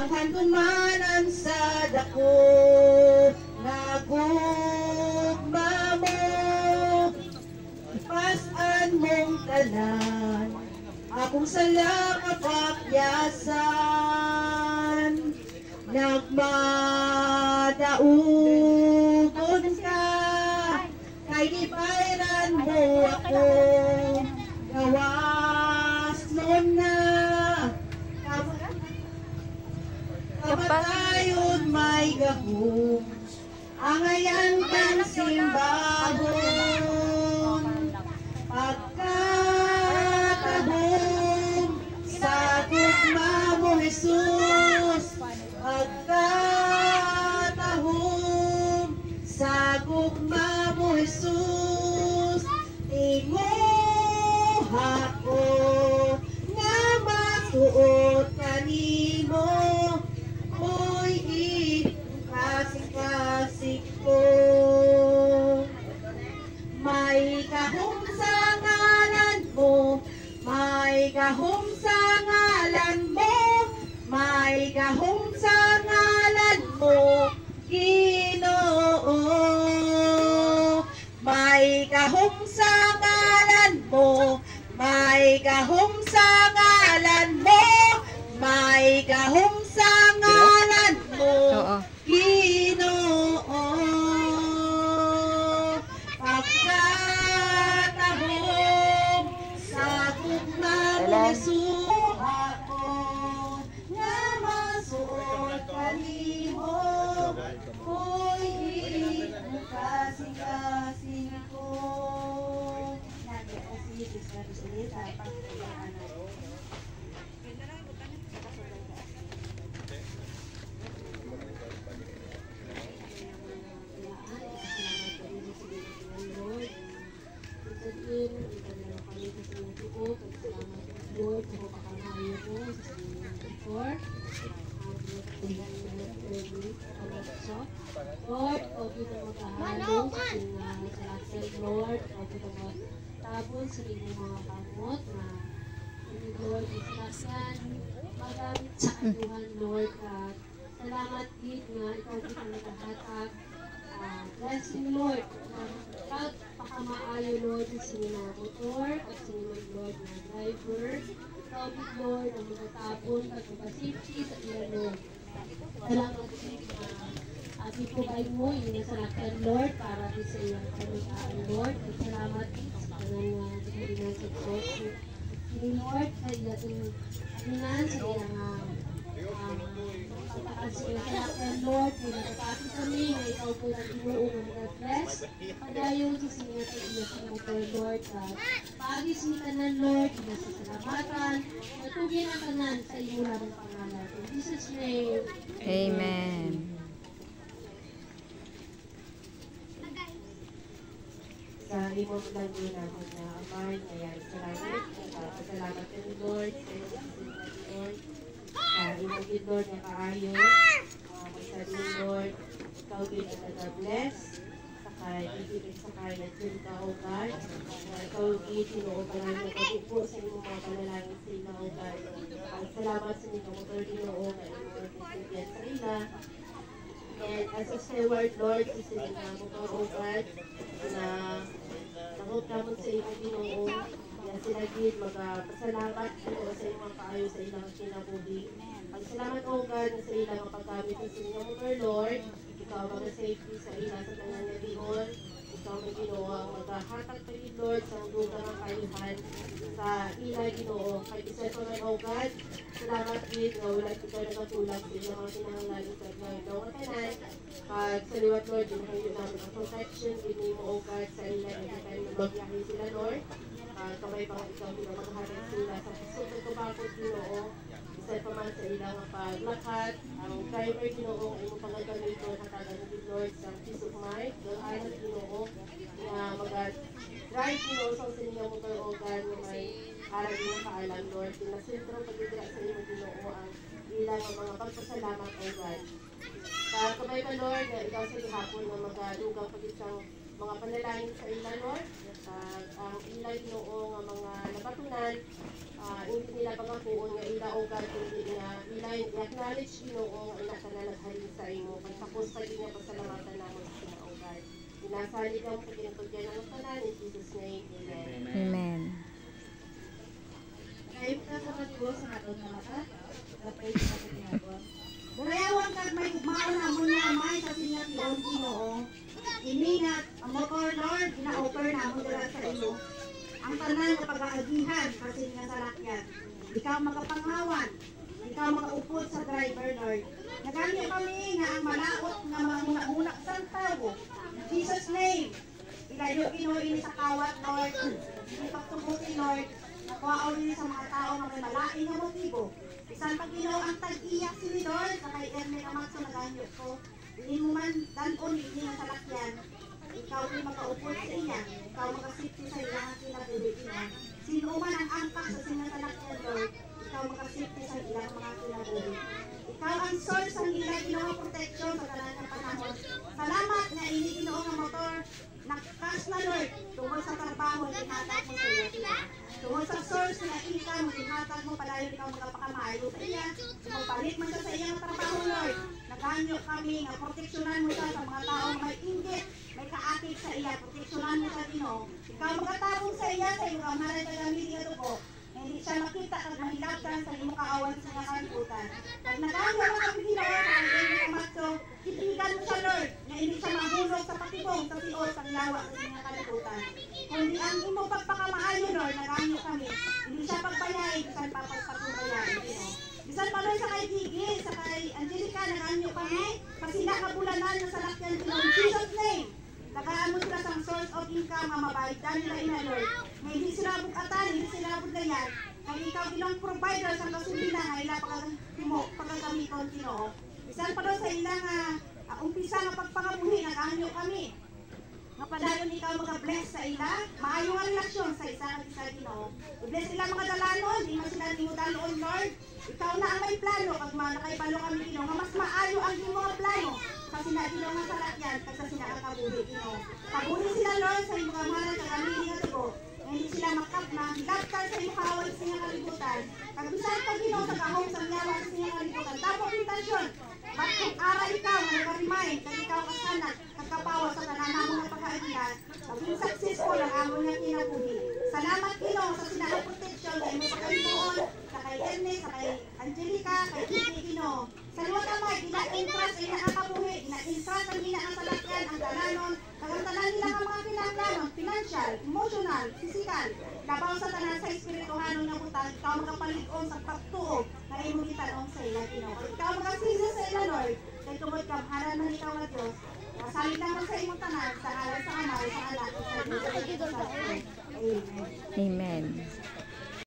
ang handumanan sa dako, nagugma mo, pasan mong tanan, akong salang apakyasan, nagmadaugon ka, kay gipairan mo ako, gawas nun na, kapatayon may gahom, ang ayan kang simbahon, pagkatahom, sa gugma mo Jesus, pagkatahom, sa gugma mo Jesus, tinguha ko, nga masuot kanimo, mo'y ikasing-kasing ko. May gahom sa ngalan mo, may gahom sa ngalan mo, may gahom sa ngalan mo, Ginoo. May gahom sa ngalan mo, may gahom sa ngalan mo, may gahom sa ngalan mo, Ginoo. Pagkatahom sa gugma mo Jesus, ako nga masuot kanimo, ko'y ikasing-kasing ko. Nabi kasi salita pagkakaanak. Lord, sa kapakamayo ko sa sinunod before, Lord, o kita magkahalo sa sinasalaksel, Lord, o kita magtabon sa inyong mga kamot na Lord, islasyan, magamit sa anuhan, Lord, at salamat din nga ikaw kita naghahatag. Blessing, Lord, pagpakamaayo, Lord, sa sinunod motor at sinunod, Lord, na driver. Tawag, Lord, ang matatapon at safety sa ilan, Lord. Salamat din at ipugay mo yung nasalakan, Lord, para sa iyang kamitaan, Lord. At salamat din sa kanang dinang sa Diyos. Sini, Lord, sa iyang kaminan, sa iyang pagtaas sa iyang salakan, Lord, kung natatapos kami na ikaw po na tinuong ang mag-bless. Padayon sa siya sa iyang kamotor, Lord, at paagis mo tanan, Lord, nasasalamatan, matugin ang tanan sa iyo lang ang pangalan. In Jesus' name, Amen. Sa imong lang din namin na amay, kaya salamat. Salamat din, Lord, sa Lord. Sa imong din, Lord, na kaayo. Magsabi, Lord, ikaw din ang nag-bless. Sakay, ibigay sakay na din ka, O God. Ikaw din, sinuot ka lang yung pag-upo sa imong mga panalangin sa ila, O God. Salamat sa inyo, motor din, O God, na imong bigyan sa ila. And as a steward, Lord, isa na motor, O God, na nangutamon sa imong Ginoo, na sila din magpasalamat dito sa imong kaayo sa ilang kinabuhi. Salamat, O God, na sa ilang paggamit sa inyong motor, Lord. Ikaw mga safety sa ilang sa tanang nabihon. Ikaw may Ginoo ang maghahatag pa rin, Lord, sa lugar ng kayuhan sa ilang Ginoo. Kay isa pa man, O God, salamat din na wala ikaw nakatulak sa ilang mga kinahanglan sa mga tanan. At sa liwat, Lord, dinahayo namin ang protection, din mo, O God, sa ilang every time na magyahin sila, Lord. Kamay pa ikaw pinamaghahatag sila sa super kabakot, Ginoo. Isa pa man sa ilang paglakad, ang driver, Ginoo, ay mo pangagamiton hatagan ng Lord sa peace of mind. Yung anak, Ginoo, na mag-drive, Ginoo, sa inyong motor, O God, na may arag din ang kaalam, Lord. Pinasentro pagdidira sa inyong, Ginoo, ang ilang mga pagpasalamat, O God. Kamay pa, Lord, na ikaw sa ihapon na magalugang pag-isang mga panalangin sa ila, Lord. Ang ila Ginoo nga mga nabatunan, hindi nila pagapuon nga ila o God, kundi nga ila i-acknowledge Ginoo nga ila ka na naghalin sa imo. Pagtapos sa inyo pasalamatan namin sa ina o God. Inasalig ang pagkinatugyan ng tanan in Jesus' name. Amen. Amen. Kayo ka sa pag-ibo sa atong nga mata, kapay sa pag-ibo. Dalayawan kag may ugmaon na mo niya may sa sinya tiyon Ginoo. Imingat ang motor Lord, ina-offer na mo dala sa iyo. Ang tanan nga pag-aagihan kasi nga salakyan. Ikaw makapangawan, ikaw makaupod sa driver Lord. Naganyo kami nga ang malaot nga mahuna-huna sa tao. In Jesus name, ilayo Ginoo ini sa kawat Lord. Ipagtubuti Lord. Nakuha rin sa mga tao na may malaing na motibo. Isang pag-ilaw ang tag-iyak si Lord sa kay Erme Amat sa naganyo ko. Hindi mo man danon hindi nga salakyan. Ikaw rin makaupod sa iya. Ikaw makasipti sa iya ang kinabuhi ina. Sino man ang angkas sa sinasalakyan Lord. Ikaw makasipti sa iya mga kinabuhi. Ikaw ang source ang ila Ginoo protection sa tanan ng panahon. Salamat nga ini Ginoo nga motor. Nakakas na Lord. Tungkol sa trabaho inatag mo sa iya. Tungkol sa source na income, sinatag mo pala yung ikaw magpakamaayo sa iya. Magpalit mo siya sa iyang trabaho, Lord. Naghanyo kami nga proteksyonan mo siya sa mga taong may inggit, may kaakit sa iya. Proteksyonan mo siya, Ginoo. Ikaw magkatabong sa iya sa iyong amalan ka gamit nga dugo. Hindi siya makita at mahilaptan sa iyong kaawan sa mga kalibutan. Pag naghanyo mo kami Ginoo sa iyong kamatso, itigan mo siya, Lord, na hindi siya mahulog sa patibong sa siot sa lawa sa iyong kalibutan. Kundi ang imo pagpakamaayo, Lord, naghanyo kami. Hindi siya pagpayain, bisan papagpatubayain, Ginoo. Bisan pa Lord sa kay Gigi, sa kay Angelica, naghanyo kami. Pasila kabulanan na sa lakyan, Ginoo. In Jesus' name, tagaan mo sila sa source of income, mamabaydan nila ina, Lord. Na hindi sila bukatan, hindi sila budayan. Kaya ikaw ilang provider sa kasulina nga ila pagkagamiton, Ginoo. Bisan pa Lord sa ilang umpisa nga pagpangabuhi, naghanyo kami. Nga padayon ikaw mga-bless sa ila, maayo nga relasyon sa isa at isa Ginoo. I-bless sila mga dalanon, di man sila nimo dalon, Lord. Ikaw na ang may plano, kag nakaibalo kami Ginoo, nga mas maayo ang imo nga plano. Kasi na Ginoo nga salakyan, kag sa sila kakabuhi Ginoo. Kabuhi sila Lord sa imong amalan kag amili nga tugo. Hindi sila hilaptan sa imong kaaway sa inyong kalibutan. Kag bisan pa Ginoo sa kahong sa nyawa sa inyong kalibutan. Tapos intention, ba't kung ara ikaw nga nag-remind, kag ikaw kasanak, kapawa sa tanan mo nga pagkaibigan, maging successful ang amo niya kinabuhi. Salamat Ginoo sa sinahang protection sa imo pagkalimon, sa kay Ernest, sa kay Angelica, kay Kiki Ginoo. Sa luwat amay, ina-interest ay nakakabuhi, ina-interest ang ina-asalakyan, ang dalanon, ang tanan nila ang mga kinahanglanon, financial, emotional, physical, labaw sa tanan sa espirituhanon nga butang, ikaw magapaligon sa pagtuo na imo gitanong sa ila Ginoo. Ikaw magasizo sa ila Lord, kay tungod kamhanan man ikaw nga Dios. Masalit naman sa imong tanan, sa ngalan sa Ama, sa Anak, sa Diyos. Amen. Amen.